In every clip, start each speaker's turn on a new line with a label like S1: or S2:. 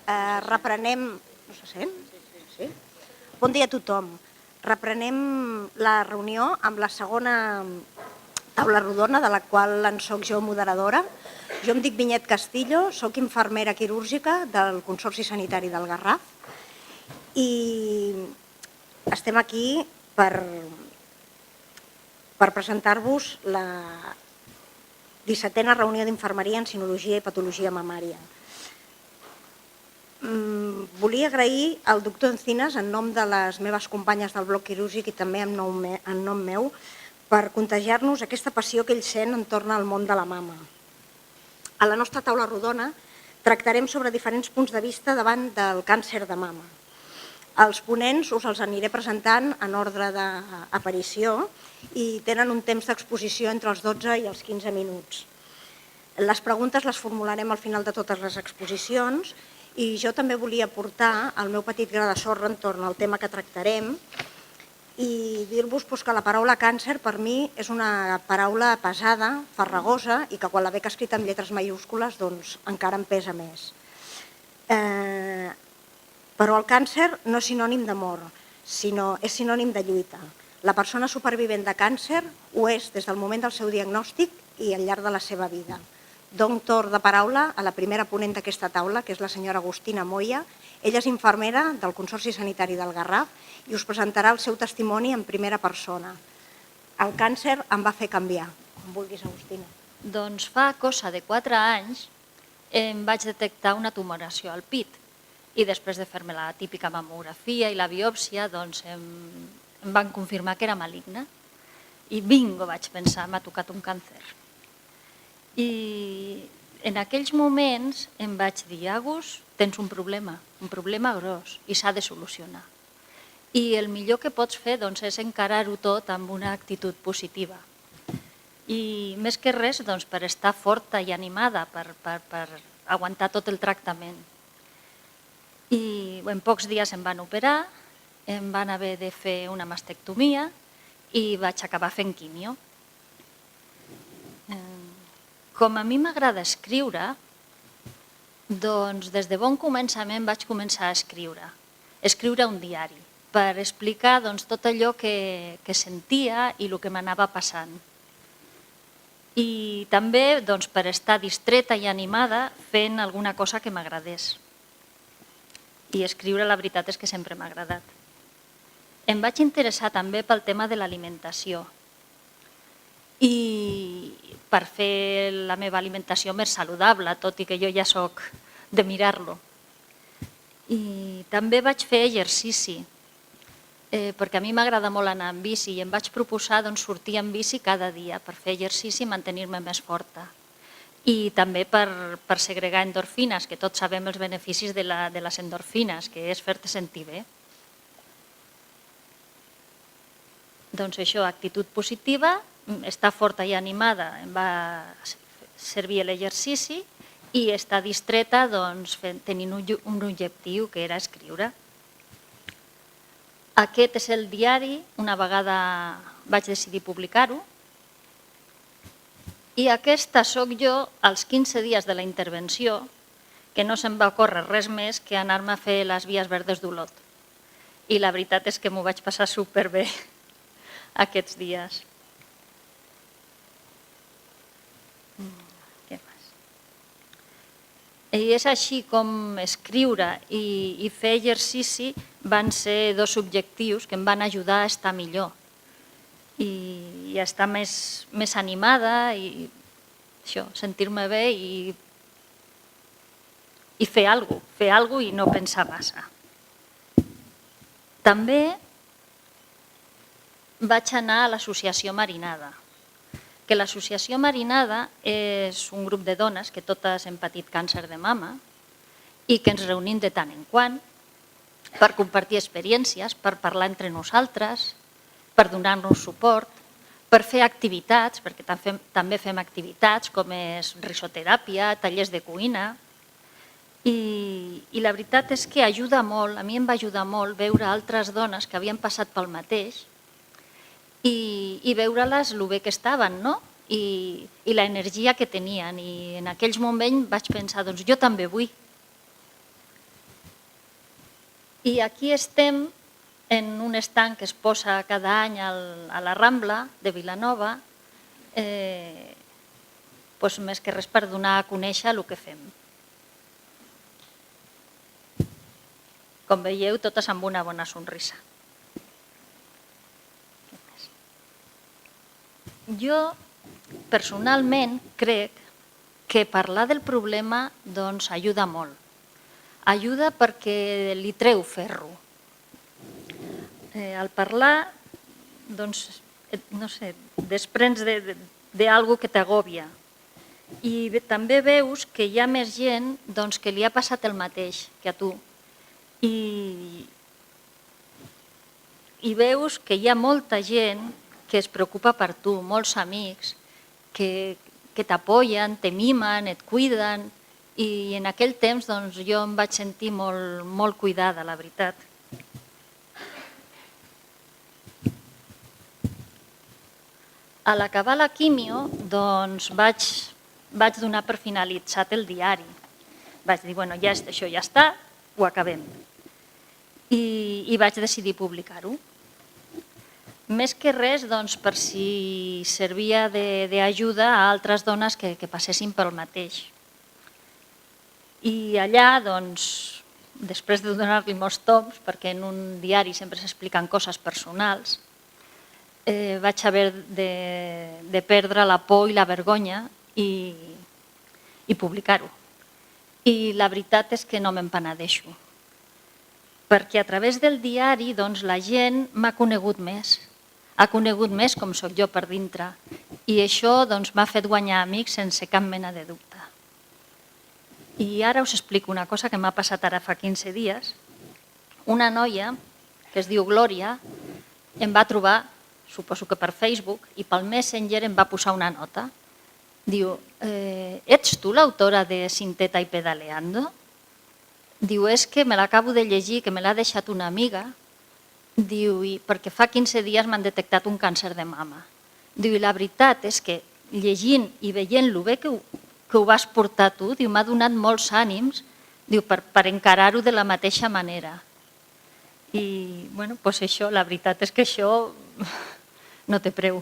S1: Reprenem... No se sent? Sí? Bon dia a tothom. Reprenem la reunió amb la segona taula rodona, de la qual en soc jo moderadora. Jo em dic Vinyet Castillo, soc infermera quirúrgica del Consorci Sanitari del Garraf i estem aquí per presentar-vos la 17a reunió d'infermeria en sinologia i patologia mamària. Volia agrair al doctor Encinas, en nom de les meves companyes del bloc quirúrgic i també en nom meu, per contagiar-nos aquesta passió que ell sent entorn al món de la mama. A la nostra taula rodona tractarem sobre diferents punts de vista davant del càncer de mama. Els ponents us els aniré presentant en ordre d'aparició i tenen un temps d'exposició entre els 12 i els 15 minuts. Les preguntes les formularem al final de totes les exposicions i jo també volia aportar el meu petit gra de sorra entorn al tema que tractarem i dir-vos que la paraula càncer per mi és una paraula pesada, farragosa i que quan la veig escrita amb lletres maiúscules doncs encara em pesa més. Però el càncer no és sinònim de mort, sinó és sinònim de lluita. La persona supervivent de càncer ho és des del moment del seu diagnòstic i al llarg de la seva vida. Dono torn de paraula a la primera ponent d'aquesta taula, que és la senyora Agustina Moya. Ella és infermera del Consorci Sanitari del Garraf i us presentarà el seu testimoni en primera persona. El càncer em va fer canviar. Com vulguis, Agustina.
S2: Doncs fa cosa de 4 anys em vaig detectar una tumoració al pit i després de fer-me la típica mamografia i la biòpsia doncs em van confirmar que era maligna i bingo, vaig pensar, m'ha tocat un càncer. I en aquells moments em vaig dir, Agus, tens un problema gros i s'ha de solucionar. I el millor que pots fer és encarar-ho tot amb una actitud positiva. I més que res per estar forta i animada, per aguantar tot el tractament. I en pocs dies em van operar, em van haver de fer una mastectomia i vaig acabar fent quimio. Com a mi m'agrada escriure, doncs des de bon començament vaig començar a escriure un diari per explicar tot allò que sentia i el que m'anava passant. I també per estar distreta i animada fent alguna cosa que m'agradés. I escriure la veritat és que sempre m'ha agradat. Em vaig interessar també pel tema de l'alimentació i per fer la meva alimentació més saludable, tot i que jo ja soc de mirar-lo. I també vaig fer exercici, perquè a mi m'agrada molt anar en bici i em vaig proposar sortir en bici cada dia per fer exercici i mantenir-me més forta. I també per segregar endorfines, que tots sabem els beneficis de les endorfines, que és fer-te sentir bé. Doncs això, actitud positiva, estar forta i animada em va servir l'exercici i estar distreta tenint un objectiu que era escriure. Aquest és el diari, una vegada vaig decidir publicar-ho. I aquesta sóc jo als 15 dies de la intervenció, que no se'm va ocórrer res més que anar-me a fer les vies verdes d'Olot. I la veritat és que m'ho vaig passar superbé aquests dies. Què més? I és així com escriure i fer exercici van ser 2 objectius que em van ajudar a estar millor i a estar més animada i sentir-me bé i fer alguna cosa i no pensar massa. També vaig anar a l'associació Marinada, que l'associació Marinada és un grup de dones que totes hem patit càncer de mama i que ens reunim de tant en quant per compartir experiències, per parlar entre nosaltres, per donar-nos suport, per fer activitats, perquè també fem activitats com és risoteràpia, tallers de cuina. I la veritat és que ajuda molt, a mi em va ajudar molt veure altres dones que havien passat pel mateix i veure-les el bé que estaven, no? I l'energia que tenien. I en aquells moments vaig pensar, doncs jo també vull. I aquí estem en un estanc que es posa cada any a la Rambla de Vilanova, més que res per donar a conèixer el que fem. Com veieu, totes amb una bona sonrisa. Jo, personalment, crec que parlar del problema ajuda molt. Ajuda perquè li treu ferro. Al parlar, no sé, desprens d'algo que t'agòbia. I també veus que hi ha més gent que li ha passat el mateix que a tu. I veus que hi ha molta gent que es preocupa per tu, molts amics que t'apoyen, te mimen, et cuiden, i en aquell temps jo em vaig sentir molt cuidada, la veritat. A l'acabar la quimio vaig donar per finalitzat el diari. Vaig dir, bueno, això ja està, ho acabem. I vaig decidir publicar-ho. Més que res, per si servia d'ajuda a altres dones que passessin pel mateix. I allà, després de donar-li molts toms, perquè en un diari sempre s'expliquen coses personals, vaig haver de perdre la por i la vergonya i publicar-ho. I la veritat és que no me'n penedeixo, perquè a través del diari la gent m'ha conegut més. Ha conegut més com soc jo per dintre i això m'ha fet guanyar amics sense cap mena de dubte. I ara us explico una cosa que m'ha passat ara fa 15 dies. Una noia que es diu Glòria em va trobar, suposo que per Facebook, i pel Messenger em va posar una nota. Diu, ets tu l'autora de Sinteta i Pedaleando? Diu, és que me l'acabo de llegir, que me l'ha deixat una amiga. Diu, perquè fa 15 dies m'han detectat un càncer de mama. Diu, i la veritat és que llegint i veient lo bé que ho vas portar tu, diu, m'ha donat molts ànims, diu, per encarar-ho de la mateixa manera. I, bueno, doncs això, la veritat és que això no té preu,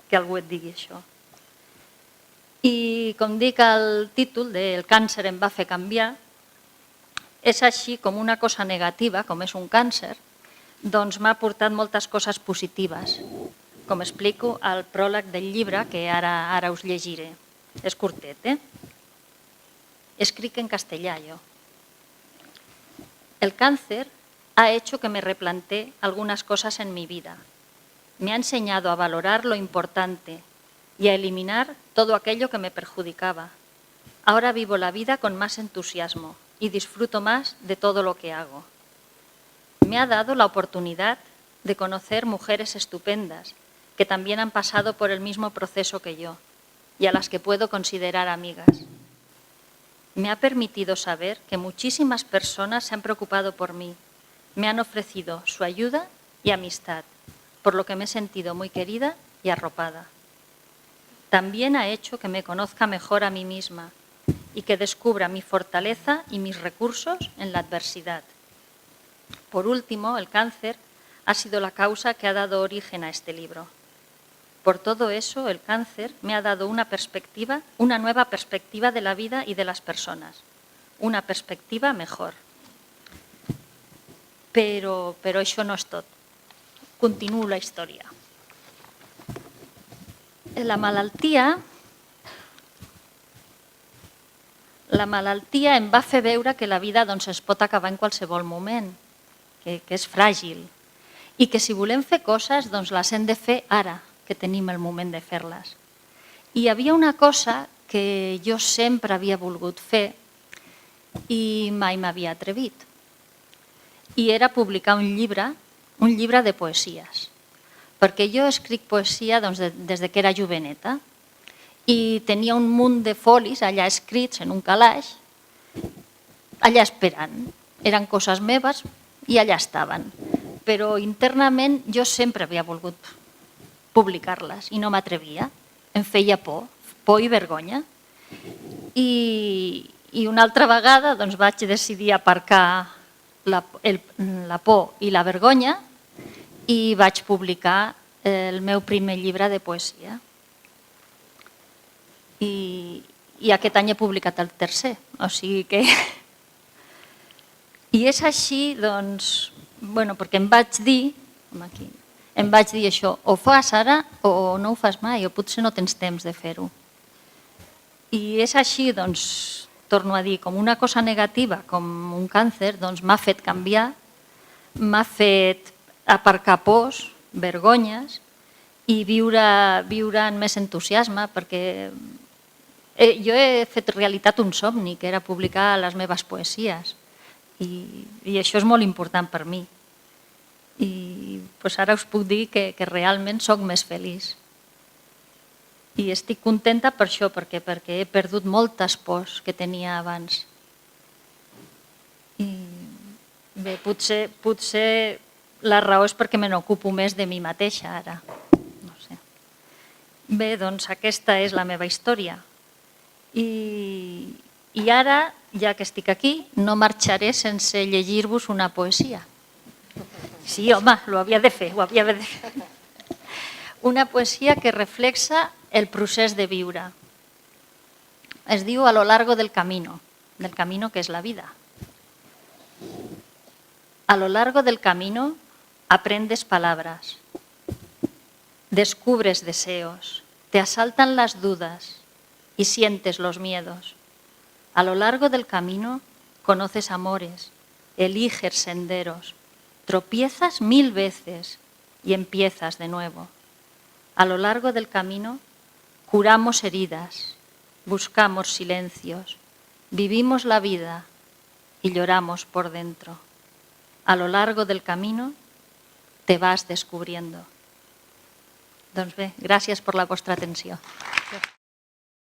S2: que algú et digui això. I, com dic, el títol del càncer em va fer canviar. És així com una cosa negativa, com és un càncer, m'ha portat moltes coses positives, com explico al pròleg del llibre que ara us llegiré. Es curtet, Escric en castellà, yo. El cáncer ha hecho que me replantee algunas cosas en mi vida. Me ha enseñado a valorar lo importante y a eliminar todo aquello que me perjudicaba. Ahora vivo la vida con más entusiasmo y disfruto más de todo lo que hago. Me ha dado la oportunidad de conocer mujeres estupendas que también han pasado por el mismo proceso que yo y a las que puedo considerar amigas. Me ha permitido saber que muchísimas personas se han preocupado por mí, me han ofrecido su ayuda y amistad, por lo que me he sentido muy querida y arropada. También ha hecho que me conozca mejor a mí misma y que descubra mi fortaleza y mis recursos en la adversidad. Por último, el cáncer ha sido la causa que ha dado origen a este libro. Por todo eso, el cáncer me ha dado una nueva perspectiva de la vida y de las personas, una perspectiva mejor. Però això no és tot. Continuo la història. La malaltia em va fer veure que la vida es pot acabar en qualsevol moment, que és fràgil i que si volem fer coses les hem de fer ara, que tenim el moment de fer-les. I hi havia una cosa que jo sempre havia volgut fer i mai m'havia atrevit. I era publicar un llibre de poesies. Perquè jo escric poesia des que era joveneta i tenia un munt de folis allà escrits en un calaix, allà esperant. Eren coses meves i allà estaven. Però internament jo sempre havia volgut publicar-les i no m'atrevia. Em feia por i vergonya. I una altra vegada vaig decidir aparcar la por i la vergonya i vaig publicar el meu primer llibre de poesia. I aquest any he publicat el tercer, o sigui que... I és així, doncs, perquè em vaig dir això, o fas ara o no ho fas mai, o potser no tens temps de fer-ho. I és així, doncs, torno a dir, com una cosa negativa, com un càncer, doncs m'ha fet canviar, m'ha fet aparcar pors, vergonyes i viure amb més entusiasme, perquè jo he fet realitat un somni, que era publicar les meves poesies, i això és molt important per mi. I ara us puc dir que realment soc més feliç. I estic contenta per això, perquè he perdut moltes pors que tenia abans. I bé, potser la raó és perquè me n'ocupo més de mi mateixa ara. No sé. Bé, doncs aquesta és la meva història. I ara, ja que estic aquí, no marxaré sense llegir-vos una poesia. Sí, home, ho havia de fer. Una poesia que reflexa el procés de viure. Es diu A lo largo del camino que es la vida. A lo largo del camino aprendes palabras, descubres deseos, te asaltan las dudas y sientes los miedos. A lo largo del camino conoces amores, eliges senderos, tropiezas 1000 veces y empiezas de nuevo. A lo largo del camino curamos heridas, buscamos silencios, vivimos la vida y lloramos por dentro. A lo largo del camino te vas descubriendo. Doncs bé, gràcies per la vostra atenció.